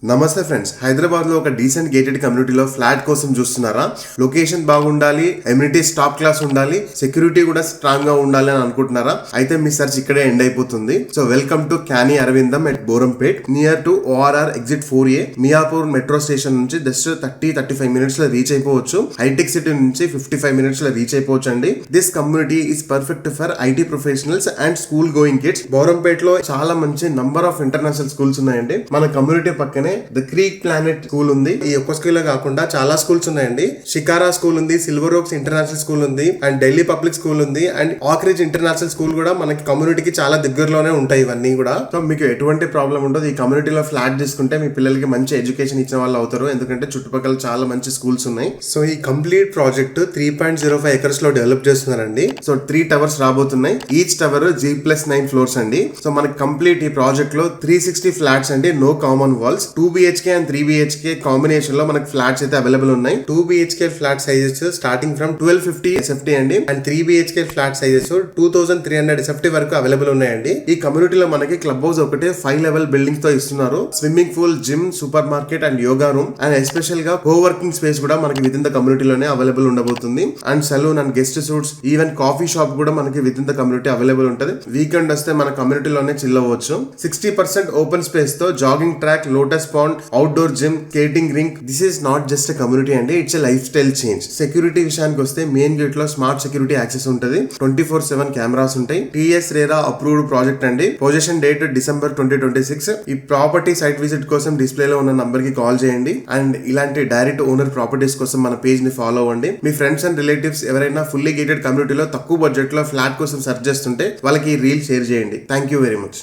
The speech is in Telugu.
నమస్తే ఫ్రెండ్స్, హైదరాబాద్ లో ఒక డీసెంట్ గేటెడ్ కమ్యూనిటీలో ఫ్లాట్ కోసం చూస్తున్నారా? లొకేషన్ బాగుండాలి, ఎమ్యూనిటీస్ టాప్ క్లాస్ ఉండాలి, సెక్యూరిటీ కూడా స్ట్రాంగ్ గా ఉండాలి అని అనుకుంటున్నారా? అయితే మీ సర్చ్ ఇక్కడే ఎండ్ అయిపోతుంది. So welcome to Canny Aravindam at Borampet, near to ORR exit 4A, Miyapur metro station నుంచి జస్ట్ 30-35 మినిట్స్ లో రీచ్ అయిపోవచ్చు. హైటెక్ సిటీ నుంచి 55 మినిట్స్ లో రీచ్ అయిపోవచ్చు అండి. This community is perfect for IT professionals and school going kids. Borampet లో చాలా మంచి నంబర్ ఆఫ్ ఇంటర్నేషనల్ స్కూల్స్ ఉన్నాయండి. మన కమ్యూనిటీ పక్కనే ద క్రీక్ ప్లానెట్ స్కూల్ ఉంది. ఈ ఒక్క స్కూల్ కాకుండా చాలా స్కూల్స్ ఉన్నాయండి. షికారా స్కూల్ ఉంది, సిల్వర్ ఓక్స్ ఇంటర్నేషనల్ స్కూల్ ఉంది, అండ్ ఢిల్లీ పబ్లిక్ స్కూల్ ఉంది, అండ్ ఆక్రిజ్ ఇంటర్నేషనల్ స్కూల్ కూడా మనకి కమ్యూనిటీకి చాలా దగ్గరలోనే ఉంటాయి. ఇవన్నీ కూడా సో మీకు ఎటువంటి ప్రాబ్లం ఉండదు. ఈ కమ్యూనిటీలో ఫ్లాట్ తీసుకుంటే మీ పిల్లలకి మంచి ఎడ్యుకేషన్ ఇచ్చిన వాళ్ళు అవుతారు, ఎందుకంటే చుట్టుపక్కల చాలా మంచి స్కూల్స్ ఉన్నాయి. సో ఈ కంప్లీట్ ప్రాజెక్ట్ 3.05 ఎకర్స్ లో డెవలప్ చేస్తున్నారండి. సో 3 టవర్స్ రాబోతున్నాయి. ఈచ్ టవర్ G+9 ఫ్లోర్స్ అండి. సో మనకి కంప్లీట్ ఈ ప్రాజెక్ట్ లో 360 ఫ్లాట్స్ అండి, no common walls. 2 BHK and 3 BHK combination లో మనకి ఫ్లాట్స్ అయితే అవైలబుల్ ఉన్నాయి. 2 BHK flat sizes starting from 1250 SFT అండి, and 3 BHK flat sizes 2300 SFT వరకు అవైలబుల్ ఉన్నాయండి. ఈ కమ్యూనిటీలో మనకి క్లబ్ హౌస్ ఒకటే 5 లెవెల్ బిల్డింగ్స్ తో ఇస్తున్నారు. Swimming pool, gym, super market and yoga room, and special గా కో వర్కింగ్ స్పేస్ కూడా మనకి విత్ ఇన్ ద కమ్యూనిటీలోనే అవైలబుల్ ఉండబోతుంది. And salon and guest suites, even coffee shop కూడా మనకి within the community available ఉంటుంది. వీకెండ్ వస్తే మన కమ్యూనిటీలోనే చిల్ అవ్వచ్చు. 60% ఓపెన్ స్పేస్ తో jogging track, lotus pond, outdoor gym, skating rink. This is not just community అండి, it's a life style change. Security విషయానికి వస్తే మెయిన్ గేట్ లో స్మార్ట్ సెక్యూరిటీ యాక్సెస్ ఉంటుంది. 24/7 కెమెరాస్ ఉంటాయి. TS RERA అప్రూవ్డ్ ప్రాజెక్ట్ అండి. Position date December 2026. ఈ ప్రాపర్టీ సైట్ విజిట్ కోసం డిస్ప్లే లో ఉన్న నంబర్ కి కాల్ చేయండి. అండ్ ఇలాంటి డైరెక్ట్ ఓనర్ ప్రాపర్టీస్ కోసం మన పేజ్ ని ఫాలో అవ్వండి. మీ ఫ్రెండ్స్ అండ్ రిలేటివ్స్ ఎవరైనా ఫుల్లీ గేటెడ్ కమ్యూనిటీలో తక్కువ బడ్జెట్ లో ఫ్లాట్ కోసం సెర్చ్ చేస్తుంటే వాళ్ళకి ఈ రీల్ షేర్ చేయండి. Thank you very much.